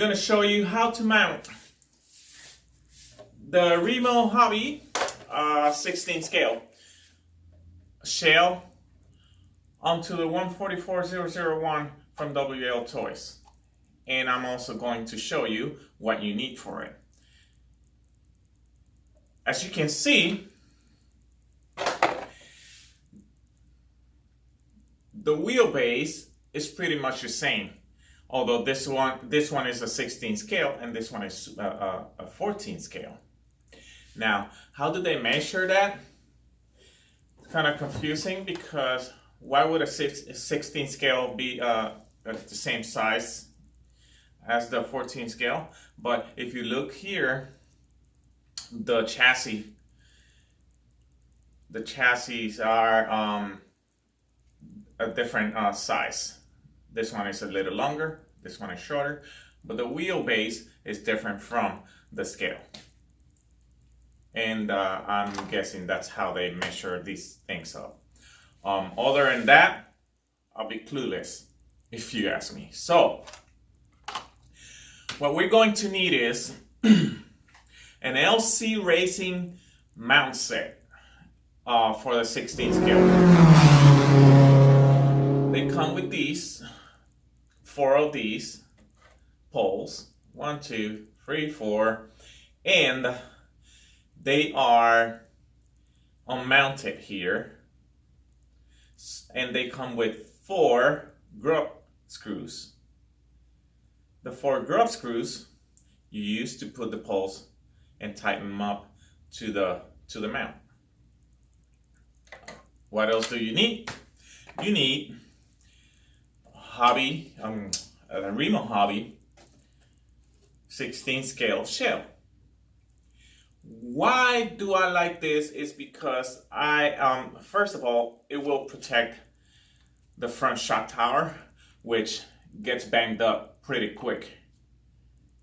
gonna show you how to mount the Remo Hobby 16 scale shell onto the 144001 from WL Toys. And I'm also going to show you what you need for it. As you can see, the wheelbase is pretty much the same. Although this one is a 16 scale and this one is a 14 scale. Now, how do they measure that? It's kind of confusing because why would a 16 scale be the same size as the 14 scale? But if you look here, the chassis are a different size. This one is a little longer, this one is shorter, but the wheelbase is different from the scale. And I'm guessing that's how they measure these things up. Other than that, I'll be clueless if you ask me. So, what we're going to need is an LC Racing mount set for the 16 scale. They come with these, 4 of these poles, 1, 2, 3, 4, and they are unmounted here, and they come with 4 grub screws. The 4 grub screws you use to put the poles and tighten them up to the mount. What else do you need? You need a Remo Hobby 16 scale shell. Why do I like this? Is because first of all, it will protect the front shock tower, which gets banged up pretty quick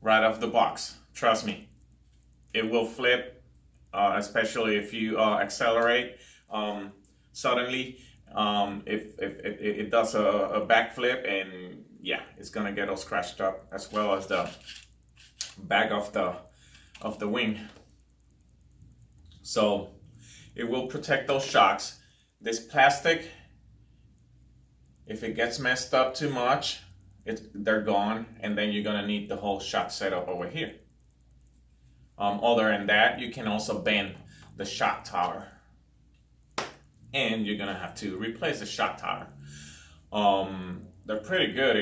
right off the box. Trust me, it will flip, especially if you accelerate suddenly. If it does a backflip, and yeah, it's gonna get all scratched up, as well as the back of the wing. So it will protect those shocks. This plastic, if it gets messed up too much, they're gone, and then you're gonna need the whole shock setup over here. Other than that, you can also bend the shock tower, and you're gonna have to replace the shock tower. They're pretty good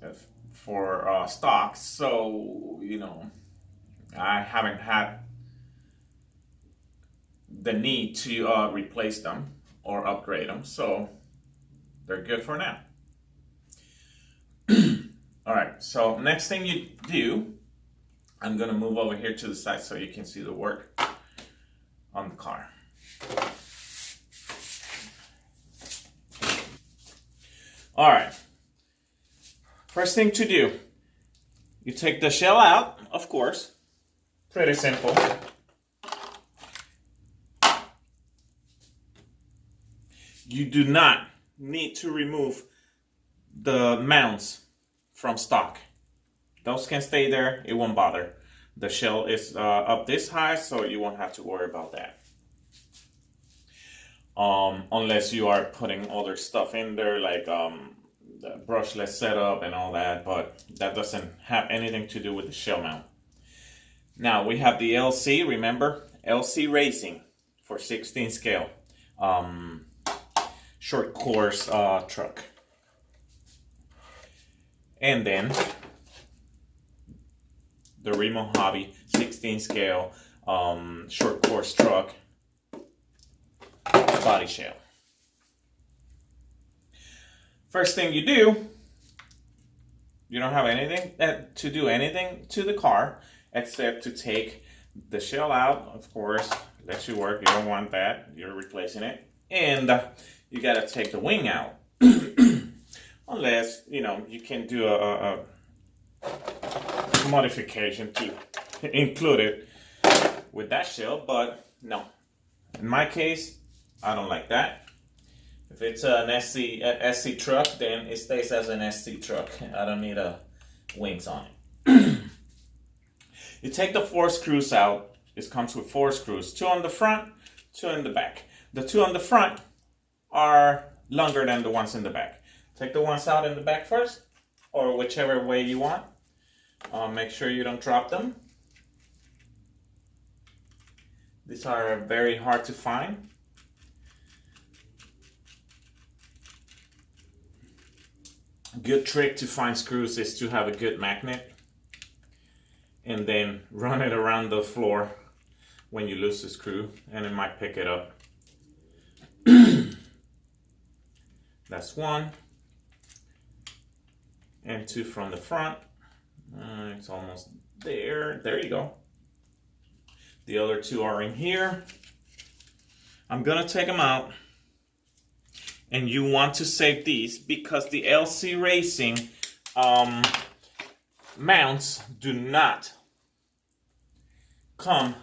if for stock, so you know, I haven't had the need to replace them or upgrade them, so they're good for now. All right, so next thing you do, I'm gonna move over here to the side so you can see the work on the car. All right, first thing to do, you take the shell out, of course, pretty simple. You do not need to remove the mounts from stock. Those can stay there, it won't bother. The shell is up this high, so you won't have to worry about that. Unless you are putting other stuff in there, like the brushless setup and all that, but that doesn't have anything to do with the shell mount. Now we have the LC, remember? LC Racing for 16 scale. Short course truck. And then the Remo Hobby 16 scale short course truck body shell. First thing you do, you don't have anything to do anything to the car except to take the shell out. Of course, let you work. You don't want that. You're replacing it. And you got to take the wing out. Unless, you know, you can do a modification to include it with that shell, but no. In my case, I don't like that. If it's an SC truck, then it stays as an SC truck. I don't need a wings on it. You take the 4 screws out. It comes with 4 screws, 2 on the front, 2 in the back. The 2 on the front are longer than the ones in the back. Take the ones out in the back first, or whichever way you want. Make sure you don't drop them. These are very hard to find. A good trick to find screws is to have a good magnet and then run it around the floor when you lose the screw, and it might pick it up. That's 1 and 2 from the front. It's almost there. There you go. The other 2 are in here. I'm gonna take them out, and you want to save these because the LC Racing mounts do not come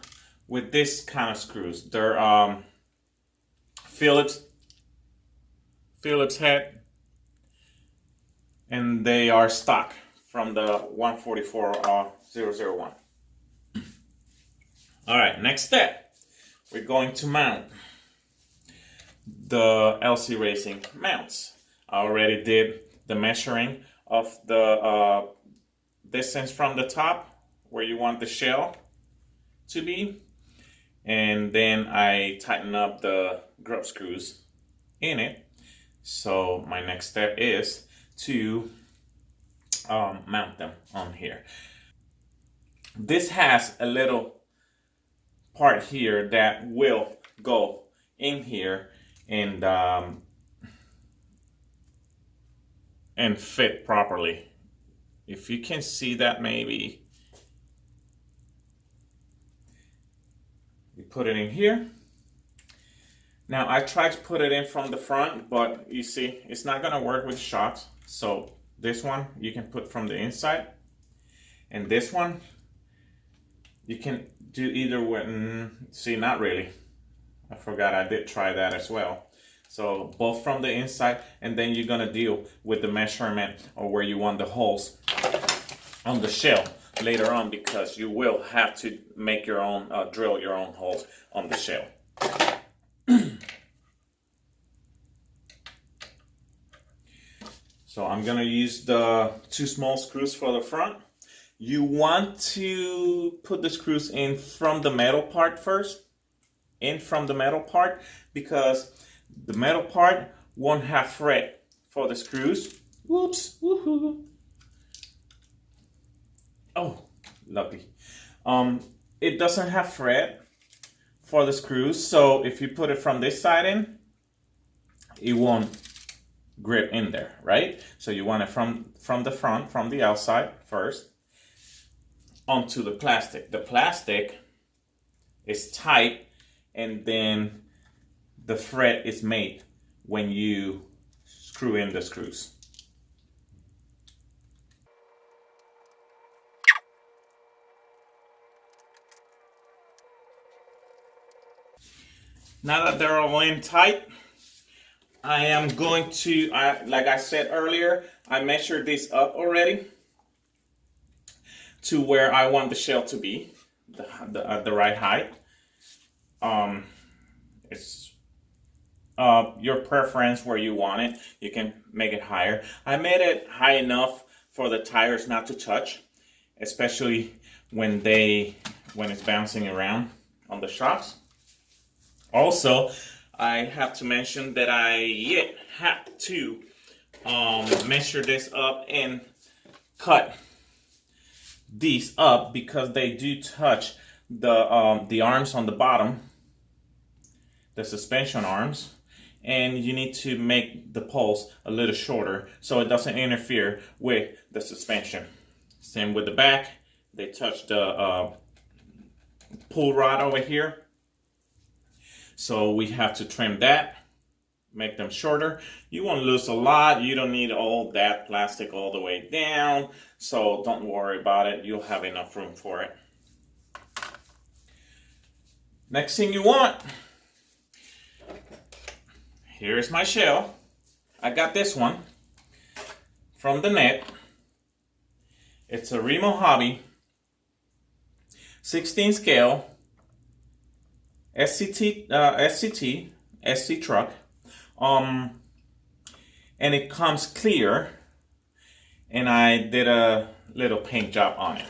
with this kind of screws. They're Phillips head, and they are stock from the 144-001. All right, next step, we're going to mount the LC Racing mounts. I already did the measuring of the distance from the top where you want the shell to be, and then I tighten up the grub screws in it. So my next step is to mount them on here. This has a little part here that will go in here and fit properly. If you can see that, maybe you put it in here. Now I tried to put it in from the front, but you see it's not gonna work with shocks. So this one you can put from the inside, and this one you can do either way. See, not really. I forgot I did try that as well. So both from the inside, and then you're gonna deal with the measurement or where you want the holes on the shell later on, because you will have to make your own, drill your own holes on the shell. So I'm gonna use the 2 small screws for the front. You want to put the screws in from the metal part first, because the metal part won't have thread for the screws. Whoops, woohoo. Oh, lucky. It doesn't have thread for the screws, so if you put it from this side in, it won't grip in there, right? So you want it from the front, from the outside first, onto the plastic. The plastic is tight, and then the thread is made when you screw in the screws. Now that they're all in tight, I am going to, like I said earlier, I measured this up already to where I want the shell to be, the right height. It's your preference where you want it. You can make it higher. I made it high enough for the tires not to touch, especially when it's bouncing around on the shocks. Also, I have to mention that I yet have to measure this up and cut these up, because they do touch the arms on the bottom, the suspension arms, and you need to make the poles a little shorter so it doesn't interfere with the suspension. Same with the back, they touch the pull rod over here, so we have to trim that, make them shorter. You won't lose a lot. You don't need all that plastic all the way down, so don't worry about it. You'll have enough room for it. Next thing you want, here's my shell. I got this one from the net, It's a Remo Hobby 16 scale SC truck. And it comes clear, and I did a little paint job on it.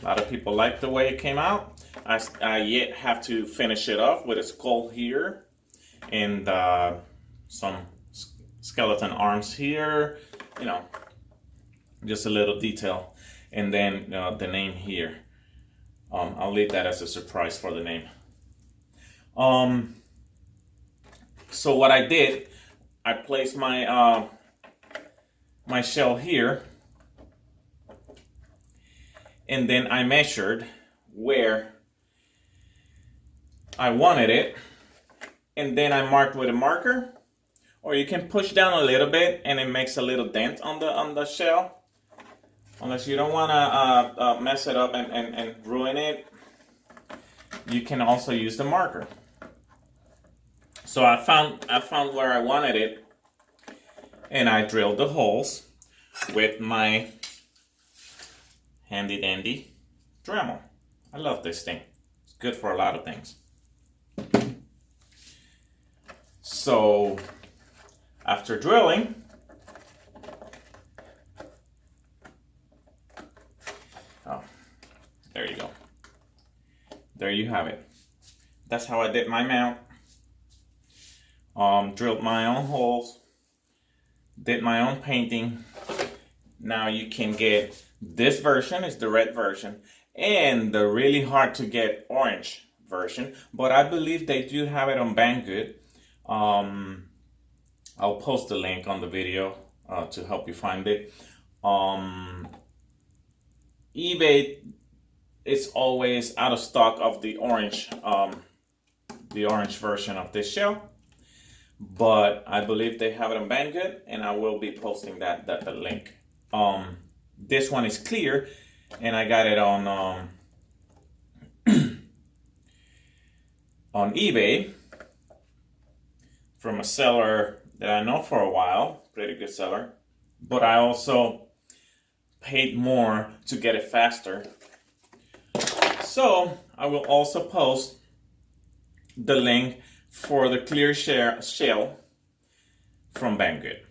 A lot of people like the way it came out. I yet have to finish it off with a skull here and some skeleton arms here, you know, just a little detail, and then the name here. I'll leave that as a surprise for the name. So what I did, I placed my my shell here, and then I measured where I wanted it, and then I marked with a marker, or you can push down a little bit and it makes a little dent on the shell, unless you don't want to mess it up and ruin it. You can also use the marker. So I found where I wanted it, and I drilled the holes with my handy dandy Dremel. I love this thing. It's good for a lot of things. So after drilling, oh, there you go. There you have it. That's how I did my mount. Drilled my own holes, did my own painting. Now you can get this version, is the red version, and the really hard to get orange version, but I believe they do have it on Banggood. I'll post the link on the video to help you find it. eBay is always out of stock of the orange version of this shell, but I believe they have it on Banggood, and I will be posting the link. This one is clear, and I got it on on eBay from a seller that I know for a while, pretty good seller, but I also paid more to get it faster. So I will also post the link for the clear shell from Banggood.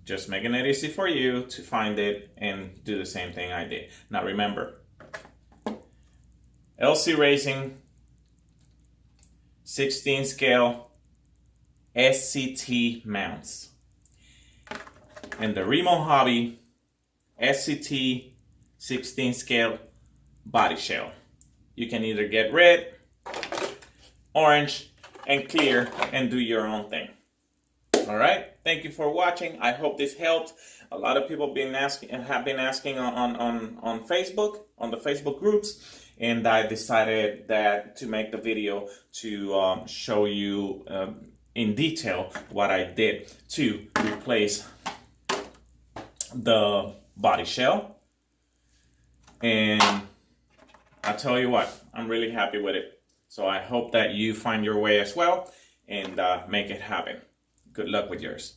Just making it easy for you to find it and do the same thing I did. Now remember, LC Racing 16 scale SCT mounts and the Remo Hobby SCT 16 scale body shell. You can either get red, orange, and clear and do your own thing. All right, thank you for watching. I hope this helped. A lot of people have been asking on Facebook, on the Facebook groups, and I decided that to make the video to show you in detail what I did to replace the body shell. And I tell you what, I'm really happy with it. So I hope that you find your way as well and make it happen. Good luck with yours.